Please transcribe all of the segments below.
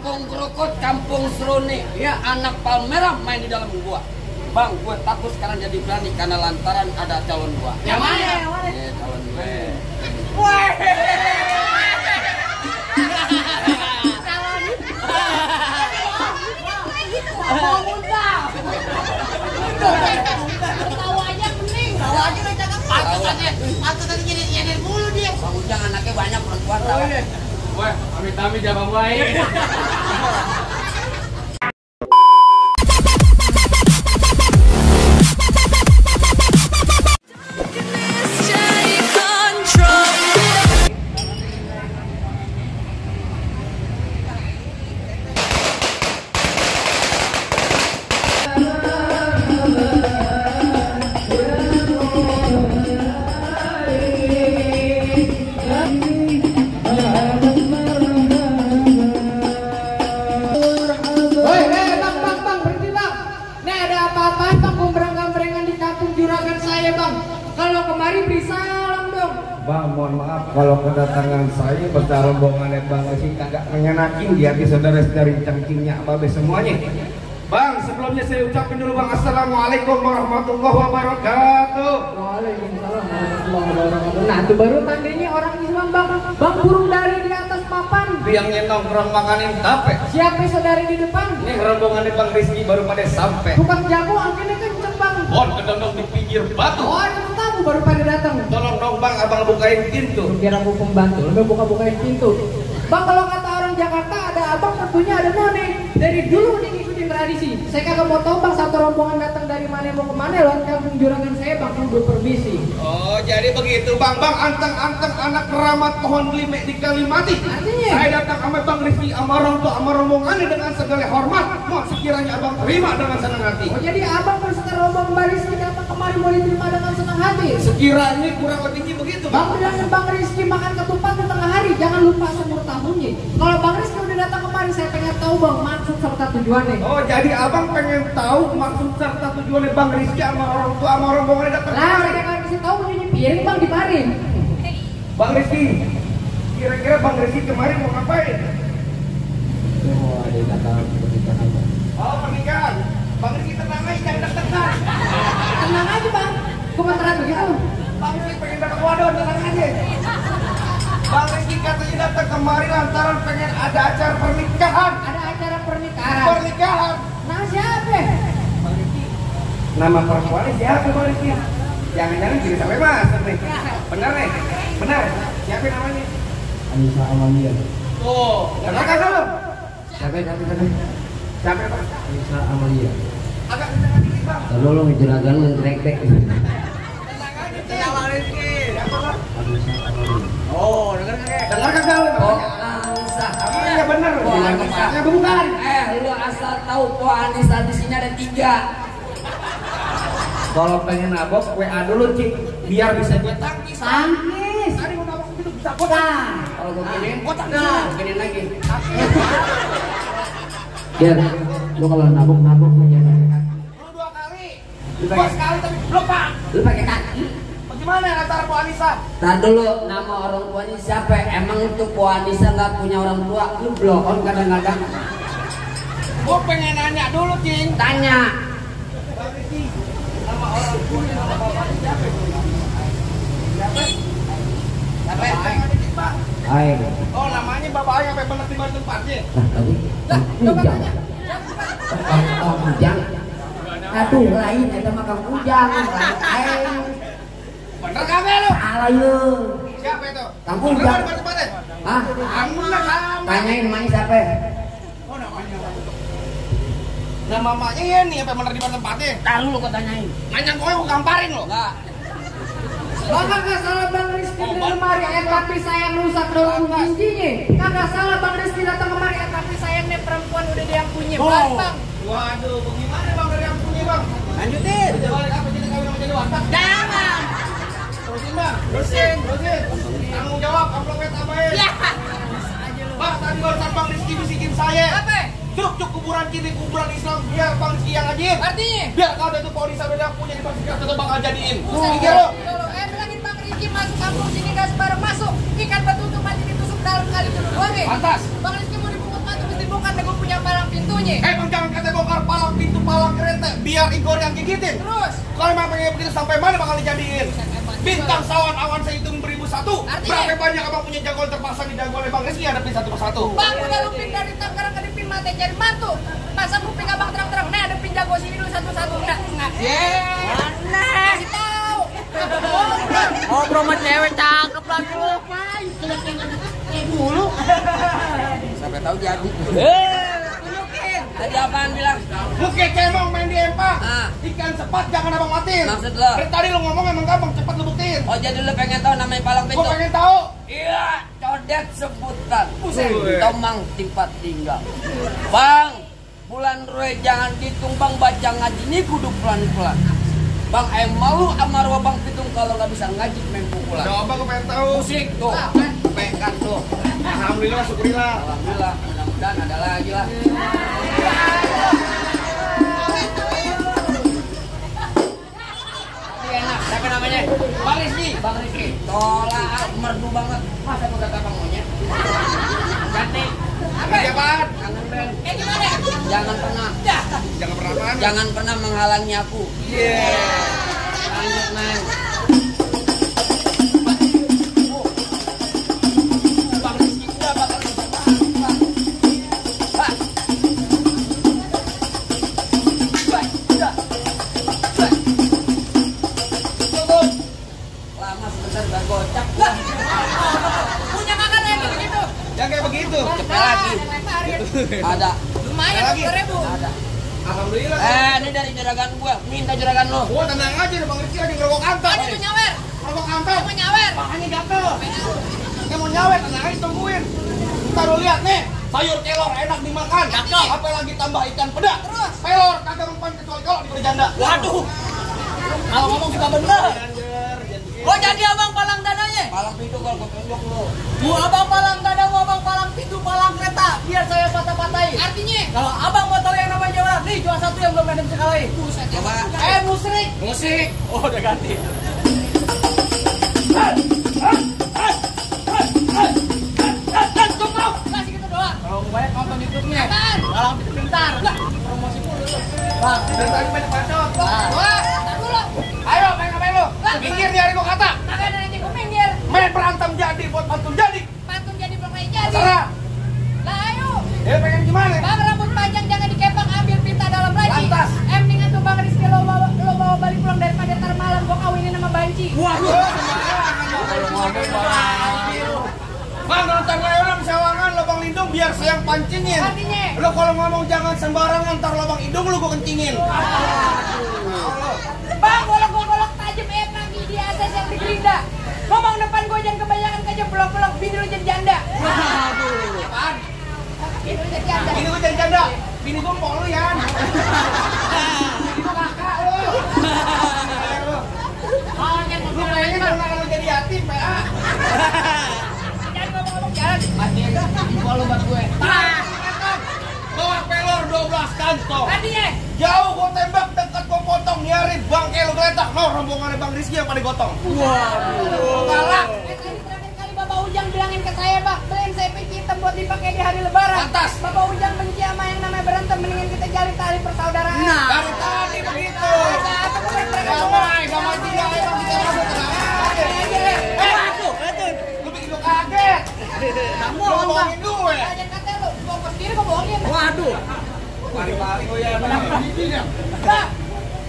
kampung Krukut, kampung Seruni. Ya, anak Palmerah main di dalam gua. Bang, gue takut sekarang jadi berani karena lantaran ada calon gua. Yang mana? Calon gue. Wah. Mau muntah. Tahu aja mending. Tahu aja udah cakep. Pantesan nyindir mulu dia. Bang Ujang anaknya banyak perempuan. Oh iya. Wah, amit-amit ya Bang Wai. Kalau kemari beri salam dong. Bang, mohon maaf kalau kedatangan saya beserta rombongan Bang Resi kagak mengenakin di hati saudara-saudari cangkingnya Babe semuanya. Bang, sebelumnya saya ucapin dulu Bang, Assalamualaikum warahmatullahi wabarakatuh. Waalaikumsalam warahmatullahi wabarakatuh. Nah, itu baru tandanya orang Islam Bang. Bang burung dari di atas papan. Biangnya nongkrong makanin tape. Siapa saudari di depan? Ini rombongan Bang Rizky baru pada sampai. Tukang jago angkanya kenceng Bang. Bon, kedondong di pinggir batu. Oh, itu kamu baru pada datang. Tolong dong Bang, abang bukain pintu. Biar aku pembantu, lebih buka-bukain pintu. Bang, kalau kata orang Jakarta ada abang, tentunya ada none. Dari dulu nih ngikutin tradisi. Saya kagak mau tahu Bang, satu rombongan datang dari mana mau kemana, lewat kampung Juragan saya Bang, kudu permisi. Oh, jadi begitu Bang. Bang, anteng-anteng anak keramat pohon glimek di Kalimati. Artinya? Saya datang sama Bang Rizky, sama orang tua, sama rombongannya dengan segala hormat. Mau sekiranya abang terima dengan senang hati. Oh, jadi abang berserta rombongan Bang Rizky datang kemari mau diterima dengan senang hati. Sekiranya kurang lebihnya begitu Bang, Bang. bilangin Bang Rizky makan ketupat di tengah hari, jangan lupa seumur tahunnya. Kalau Bang Rizky udah datang kemari, saya pengen tahu Bang maksud serta tujuannya. Oh, jadi abang pengen tahu maksud serta tujuannya Bang Rizky sama orang tua, sama rombongannya datang Lah, kemari. saya kan kasih tahu punya piring Bang diparing. Bang Rizky, kira-kira Bang Rizky kemarin mau ngapain? Oh, ada kata pernikahan. Oh, pernikahan. Bang Rizky tenang aja, jangan deg-degan. Tenang aja Bang, kumanteran begitu. Bang Rizky pengen dapat wadah, tenang aja. Bang Rizky katanya datang kemari lantaran pengen ada acara pernikahan. Ada acara pernikahan. Pernikahan. Nah siapa? Bang Rizky, nama perempuannya siapa Bang Rizky? Jangan-jangan jadi sampai master nih. Benar nih? Benar? Siapa namanya? Anissa Amalia. Oh, benar kan lu? Siapa? Siapa Bang? Anissa Amalia. Agak kencang dikit Bang. Lalu lo ngejeragan ngetrek-trek. Tenang aja, tenang Bang Rizky. Siapa Bang? Anissa Amalia. Oh, dengar kagak lu? Oh, Anissa. Iya benar. Po Anissa. Ya bukan. Lu asal tahu Po Anissa di sini ada 3. Kalau pengen nabok WA dulu Cik, biar bisa gue tangkis. Tangkis. Tadi mau nabok itu bisa kotak. Kalau gue giniin, Kotak. giniin lagi. Biar lo kalau nabok punya. Lu 2 kali. Gua sekali tapi belum Pak. Lu pakai kaki. Bagaimana antara Bu Anissa? Tar dulu, nama orang tuanya siapa? Emang itu Po Anissa nggak punya orang tua? Lu blow on kadang-kadang. Gua pengen nanya dulu Cing. Tanya. Bang Rizky, nama orang tuanya nama bapaknya siapa? Siapa? Siapa? Pak. Hai. Oh namanya bapaknya sampai bener di tempatnya. Tadi. Ujang. Kang Ujang. Aduh, lain eta mah Kang Ujang. Lain. Bener kagak lu? Salah lu. Siapa itu? Kang Bener Ujang. di tempatnya? Hah? Kamu lah sama. Tanyain namanya siapa? Oh namanya. Nama mamanya ya nih sampai bener di tempatnya. Tahu lu kok tanyain. Nanya gue gamparin lo. Enggak. Bang, kagak salah Bang Rizky di lemari tapi sayang rusak daun kuncinya. Kagak salah Bang Rizky datang kemari tapi sayangnya perempuan udah dia yang punya. Bang. Waduh, bagaimana Bang dari yang punya Bang? Lanjutin. Udah balik apa jadi kawin sama jadi wanita? Jangan. Terusin Bang, terusin. Tanggung jawab, amplopnya tambahin. Ya. Bang, tadi barusan Bang Rizky bisikin saya. Apa? Cuk kuburan kita, kuburan Islam, biar Bang Rizky yang ngajiin. Artinya? Biar kalau ada tuh Pak Odisa udah punya di Pasir Kata Bang jadiin. Buset, Mikir lo. bilangin Bang Rizky masuk kampung sini gak sebarang masuk. Ikan batu untuk mati ditusuk dalam kali dulu. Oke. Pantas. Bang Rizky mau dibungkut mati mesti bukan pintunya. Bang jangan kata bongkar palang pintu palang kereta biar Igor yang gigitin. Terus? Kalau memang pengen begitu sampai mana bakal dijadiin? Bintang sawan awan saya hitung 1001. Artinya? Berapa banyak abang punya jagoan terpasang di jagoan Bang Rizky hadapin satu persatu. Bang udah lupin dari Tangerang ke Dipin mata cari mantu. Masa kuping abang terang-terang. Nah ada pin jago sini dulu satu-satu. Nah, mana? Kasih tahu. Ngobrol sama cewek cakep lagi lu. Dulu. Sampai tahu jadi. Tunjukin. Tadi apaan bilang? Buke cemong main di empang. Ah. Ikan sepat jangan abang matiin. Maksud lo? Dari tadi lo ngomong emang gampang cepat lo buktiin. Oh jadi lu pengen tahu namanya palang pintu? Gua pengen tahu. Iya, codet sebutan. Tomang tempat tinggal. Bang, bulan Rue jangan dihitung bang, baca ngaji ini kudu pelan-pelan. Bang, malu sama Rue bang Pitung kalau nggak bisa ngaji main pukulan. Coba gua pengen tahu. Musik tuh, pekan tuh. Alhamdulillah, syukurillah. Alhamdulillah, mudah-mudahan ada lagi lah. Ini enak, siapa namanya? Bang Rizky. Bang Rizky. Tolak, merdu banget. Masa mau kata bang monyet? Ganti. Lagi apaan? Kangen band. Gimana? Jangan pernah. Jangan pernah apaan? Jangan pernah menghalangi aku. Lanjut, man. Bang Rizky udah bakal dicoba. Pak. Pak, udah. Pak. Cukup. Lama sebentar udah gocap. Punya makan yang begitu. Yang kayak begitu. Cepet lagi. Ada. Lumayan Lagi? 3.000. Ada. Alhamdulillah. Ini dari juragan gua. Minta juragan lo. Gua tenang aja deh Bang Rizky lagi ngerokok kantor. Tadi tuh nyawer. Ngerokok kantor. Mau nyawer. Makanya gatel. Dia mau nyawer, tenang aja tungguin. Ntar lu lihat nih, sayur kelor enak dimakan. Cakep. Apalagi tambah ikan peda. Terus? Pelor kagak mempan kecuali kalau diberi janda. Waduh. Kalau ngomong suka bener. Oh jadi abang palang dananya? Palang pintu kalau gua tunjuk lo. Mau abang palang dada, mau abang palang pintu, palang kereta. Biar saya patah-patahin. Artinya? Kalau abang mau tahu yang namanya juara, nih juara satu yang belum ada bisa kalahin. Coba. Musrik. Musik. Oh udah ganti. Masih gitu doang. Kalau mau banyak nonton YouTube-nya. Apaan? Palang pintu pintar. Promosi mulu. Bang, Dari tadi banyak bacot. Wah, tar dulu. Ayo, main ngapain lu? Minggir nih hari gua kata. Kagak ada nanti gue minggir. Main berantem jadi buat pantun jadi. Pantun jadi belum kayak jadi. Terserah. Lah ayo. Ya pengen gimana? Bang rambut panjang jangan dikepang, ambil pita dalam laci. Lantas. Mendingan tuh Bang Rizky lo bawa balik pulang daripada ntar malam gua kawinin sama Banci. Waduh. Bang, nonton layangan sawangan lubang lindung biar saya yang pancingin. Artinya? Lo kalau ngomong jangan sembarangan, ntar lubang hidung lu gua kencingin. Bang, golok tajam emang di atas yang digerinda. Ngomong depan gua jangan kebanyakan kaja pelok-pelok bini lu jadi janda. Apaan? Bini lu jadi janda. Bini gua jadi janda. Bini gua empok lu ya. Bini gua kakak lu. Lu kayaknya kalau lu jadi yatim, PA. Jangan ngomong-ngomong jalan. Mati. Kalau buat gue. Bawa pelor 12 kantong. Artinya? Jauh gua tembak, dekat gua potong. Nyari bangke lu geletak. No, rombongannya Bang Rizky yang pada gotong. Galak. Tadi terakhir kali Bapak Ujang bilangin ke saya, Pak, beliin saya peci hitam buat dipakai di hari Lebaran. Pantas. Bapak Ujang benci sama yang namanya berantem, mendingan kita jalin tali persaudaraan. Dari tadi begitu. Gamai juga emang kita masuk tenang aja. Lu bikin gua kaget. Kamu Lu ngomongin gue. Jangan kata lu, gua ongkos sendiri gua bohongin. Waduh. Mari-mari gue ya. Pak,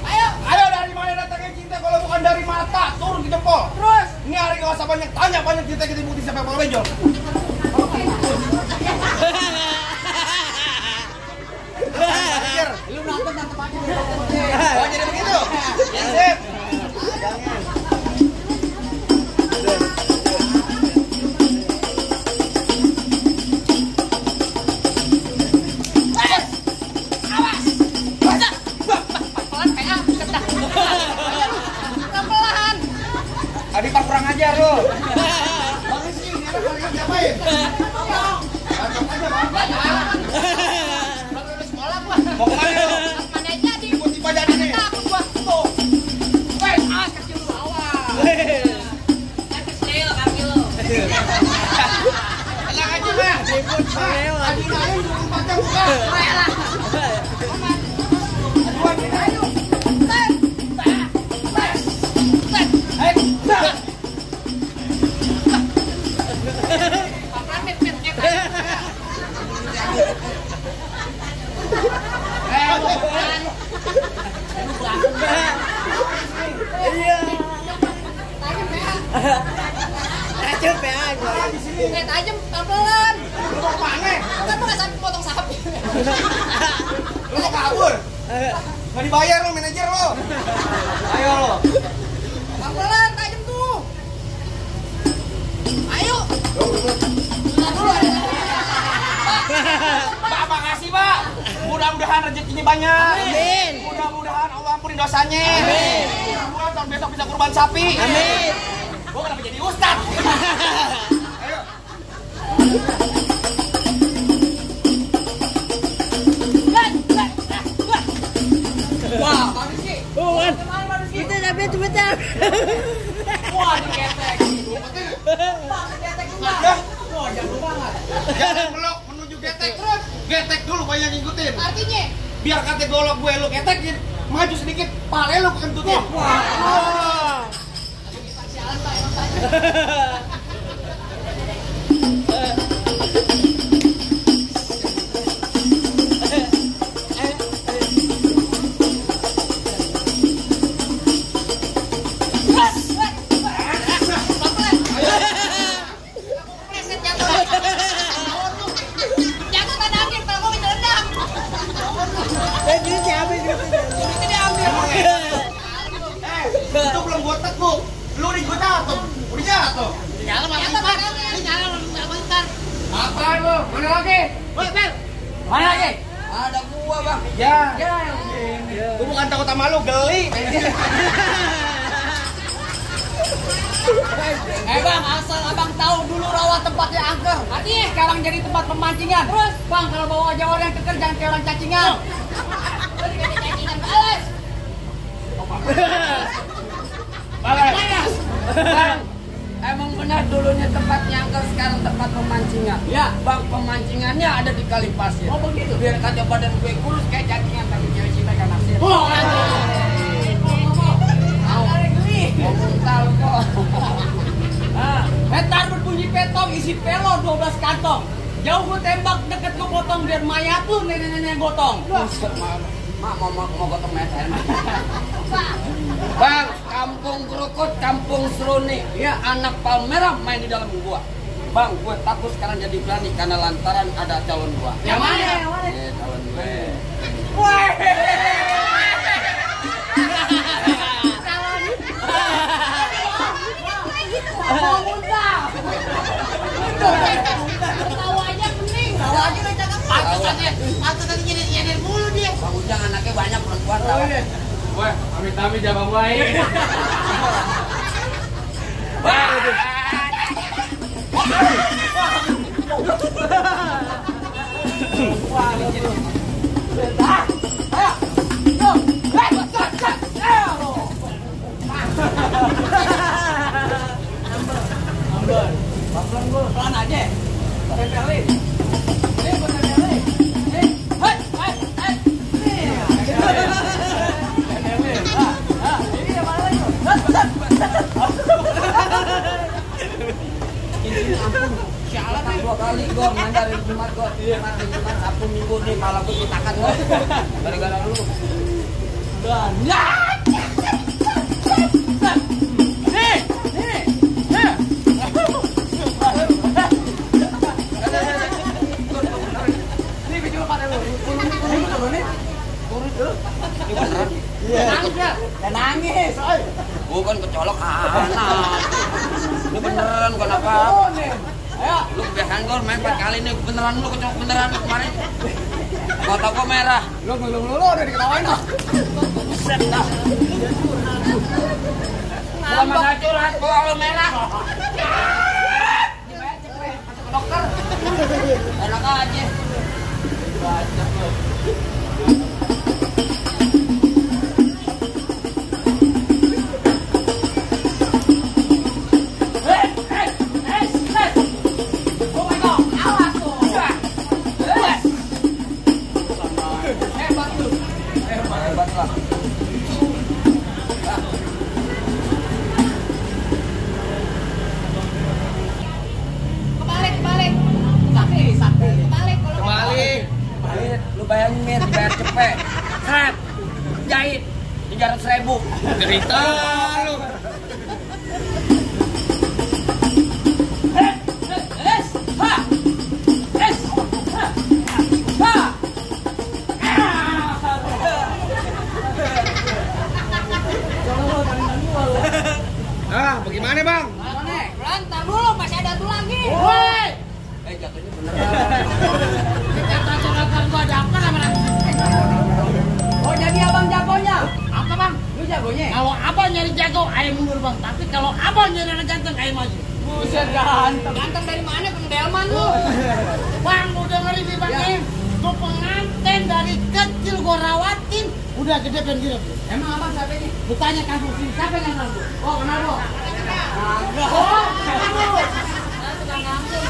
ayo. Ayo dari mana datangnya cinta kalau bukan dari mata, turun ke jempol. Terus. Ini hari gak usah banyak tanya, banyak cerita kita putih siapa yang mau benjol. Lu nonton aja. Oh jadi begitu? Ya sip. Awas. Pelan PA, kedah. Pelan. Adi Pak kurang ajar lu. Bang Rizky, ini anak kalian siapain? Bantu aja bang. Belum lulus sekolah gua. Mau kemana lu? Mana jadi? Tiba-tiba jadi nih. Takut gua. Tuh. Wes, kecil lu awas. Kecil kaki lu. Tenang aja mah. Adi lain 24 jam buka. Lah. Tajam, pelan-pelan. Lu mau kemana? Kan mau sapi potong sapi. Lu mau kabur? Nggak dibayar lo, manajer lo. Ayo lo. Pelan-pelan, tajam tuh. Ayo. Nah, dulu ada. Pak, makasih Pak. Mudah-mudahan rezekinya banyak. Amin. Mudah-mudahan Allah ampuni dosanya. Amin. Mudah-mudahan tahun besok bisa kurban sapi. Amin. Gua kenapa jadi ustad? Ayo. Wah, bagus sih. Bukan. Kita sampai sebentar. Wah, diketek. Pak, diketek juga. Wah, jago banget. Jangan melok menuju getek terus. Getek dulu banyak ngikutin. Artinya? Biar kata golok gue lu getekin, maju sedikit, pale lu kentutin. Wah. Sialan Pak, emang Pak. Itu belum gue tekuk, lu nih gue jatuh, udah jatuh. Apaan lu? Mana lagi? Mana lagi? Ada gua bang. Ya. Gue bukan takut sama lu, geli. Bang, asal abang tahu dulu rawa tempatnya angker. Artinya sekarang jadi tempat pemancingan. Terus, bang, kalau bawa aja orang keker jangan kayak orang cacingan. Cacingan balas. Balas. Bang, emang benar dulunya tempatnya angker, sekarang tempat pemancingan. Ya. Bang, pemancingannya ada di kali pasir. Oh, begitu. Biar kata badan gue kurus kayak cacingan, tapi cewek cinta kan nasir. Mau muntah lu kok. Nah, petar berbunyi petong isi pelo 12 kantong. Jauh gue tembak, deket gue potong biar mayat lu nenek-nenek gotong. Buset, mau gotong meter. Bang, kampung Krukut, kampung Seruni. Ya, anak Palmerah main di dalam gua. Bang, gue takut sekarang jadi berani karena lantaran ada calon gua. Yang mana? Calon gue. Wah. Mau muntah. Tahu aja pening. Tahu aja udah cakep. Pantesan nyender mulu dia. Bang Ujang anaknya banyak perempuan tahu. Wah, amit-amit jabang baik. Pelan aja. Tempelin. Nih, gua tempelin. Nih. Hei, hei, hei. Nih. Tempelin. Ini yang mana lagi? Ini ampun. Sialan nih 2 kali gua main dari Jumat gua. Jumat Sabtu Minggu nih malah gua ditakan gua. Gara-gara lu. Dan nangis. Bukan kecolok anak. Ini beneran bukan apa. Ayo. Lu kebiasaan gua main 4 kali nih beneran lu kecolok beneran kemarin. Mata gua merah. Lu udah diketawain ah. Buset dah. Gua mana curhat gua kalau merah. Dibayar cepet masuk ke dokter. Enak aja. Bacot lu. Lu bayangin Mir, dibayar cepet. Sret, jahit 300.000. Cerita lu. Buset ganteng. Ganteng dari mana Bang Delman lu? Bang, udah ngeri sih Bang. Gue pengantin dari kecil gue rawatin, udah gede pengen gila. Emang abang siapa ini? Bertanya kampung sini, siapa yang kenal lu? Oh kenal lu? Oh kenal lu? Tukang kampung.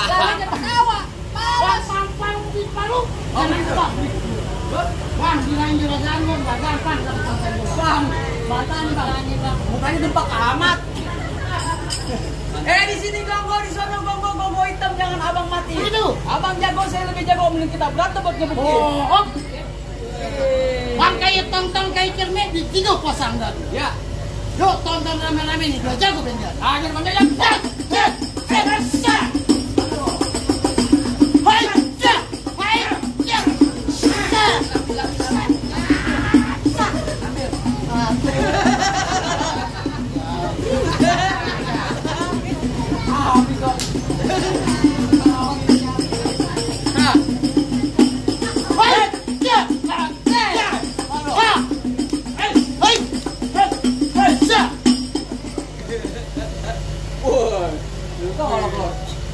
Jangan ketawa. Balas sampai di Palu. Oh itu Bang. Bang, kirain juragan lu, gak gampang. Bang, batanya Bang. Mukanya dempak amat. Di sini gonggo, di sana gonggo hitam, jangan abang mati. Itu. Abang jago, saya lebih jago, mending kita berantem buat ngebuktiin. Oh. Bang kayak tong-tong kayak cermin di tiga pasang dan. Ya. Yuk tonton rame-rame nih, dua jago benjar. Ajar bang jago.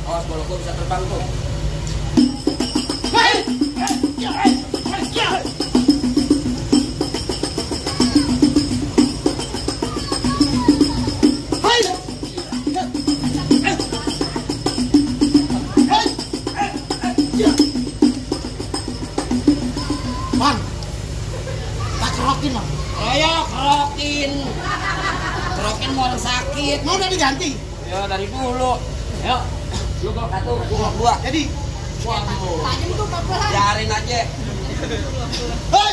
Awas bolok bisa terbang tuh. Bang, tak kerokin bang. Ayo kerokin. Kerokin mau orang sakit. Mau udah diganti? Ya dari dulu. Ayo. Lu kok satu, gua dua. Jadi, waduh. Tajam tuh 14. Biarin aja. Hei,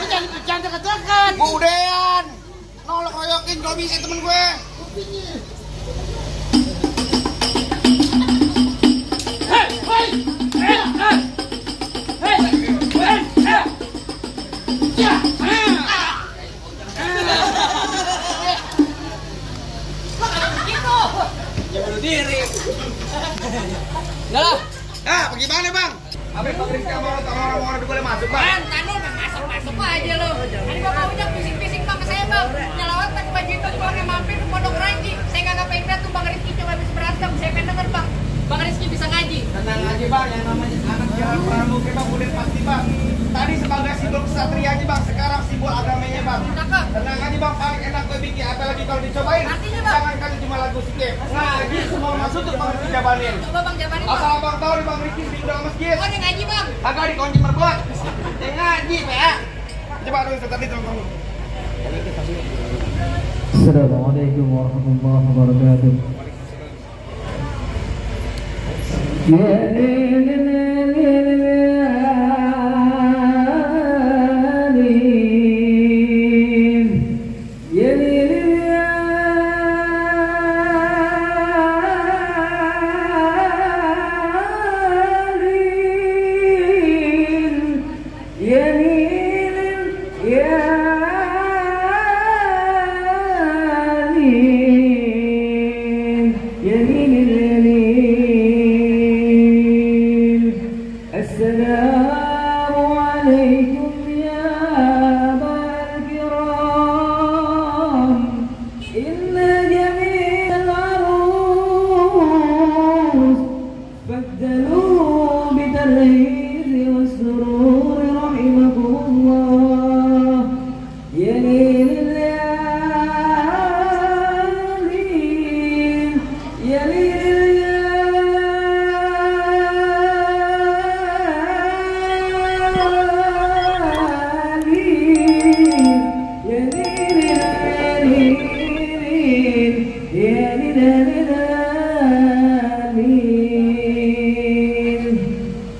lu jangan deket-deket. Gua udahan. Nolak royokin kalau bisa temen gue. Hei, hei, hei, hei. Hei, hei, hei. Ya. Ya bunuh diri. Lah. Bagaimana bang? Apa pabrik kamar orang-orang udah boleh masuk bang? Tadi udah masuk aja lo. Tadi bapak udah pising-pising bang ke saya bang. Nyelawat pakai baju itu keluarnya mampir ke Pondok Ranji. Saya nggak pengen lihat tuh bang Rizky coba habis berantem. Saya pengen denger bang. Bang Rizky bisa ngaji. Tenang aja bang, yang namanya anak jalan pramuka bang udah pasti bang. Tadi sebagai simbol kesatria aja bang, sekarang simbol agamanya bang. Tenang aja bang, paling enak gue bikin, apalagi kalau dicobain. Jangan kan cuma lagu sikit. Ngaji semua masuk tuh bang Rizky jabanin. Coba bang jabanin bang. Asal abang tahu nih bang Rizky di udah masjid. Oh dia ngaji bang. Agak dikunci merbuat. Dia ngaji ya. Coba dulu tadi tolong. Assalamualaikum warahmatullahi wabarakatuh.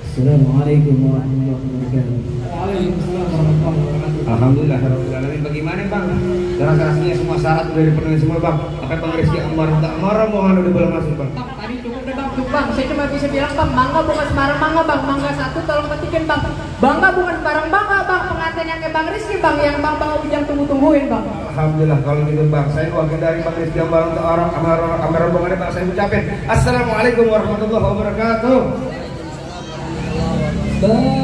Assalamualaikum warahmatullahi wabarakatuh. Waalaikumsalam warahmatullahi wabarakatuh. Alhamdulillah, bagaimana bang? Keras-kerasnya semua syarat udah dipenuhi semua bang. Pakai bang Rizky Ambar tak marah mohon udah boleh masuk bang. Tadi cukup deh bang, bang. Saya cuma bisa bilang bang, mangga bukan sembarang mangga bang. Mangga satu tolong petikin bang. Bangga bukan barang bangga bang. Pengantin yang kayak bang Rizky bang, yang bang ujang tunggu-tungguin bang. Alhamdulillah kalau gitu bang. Saya wakil dari bang Rizky Ambar untuk orang Ambar rombongan bang saya ucapin. Assalamualaikum warahmatullahi wabarakatuh. Bye.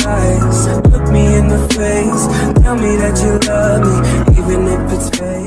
lies. Look me in the face, tell me that you love me, even if it's fake.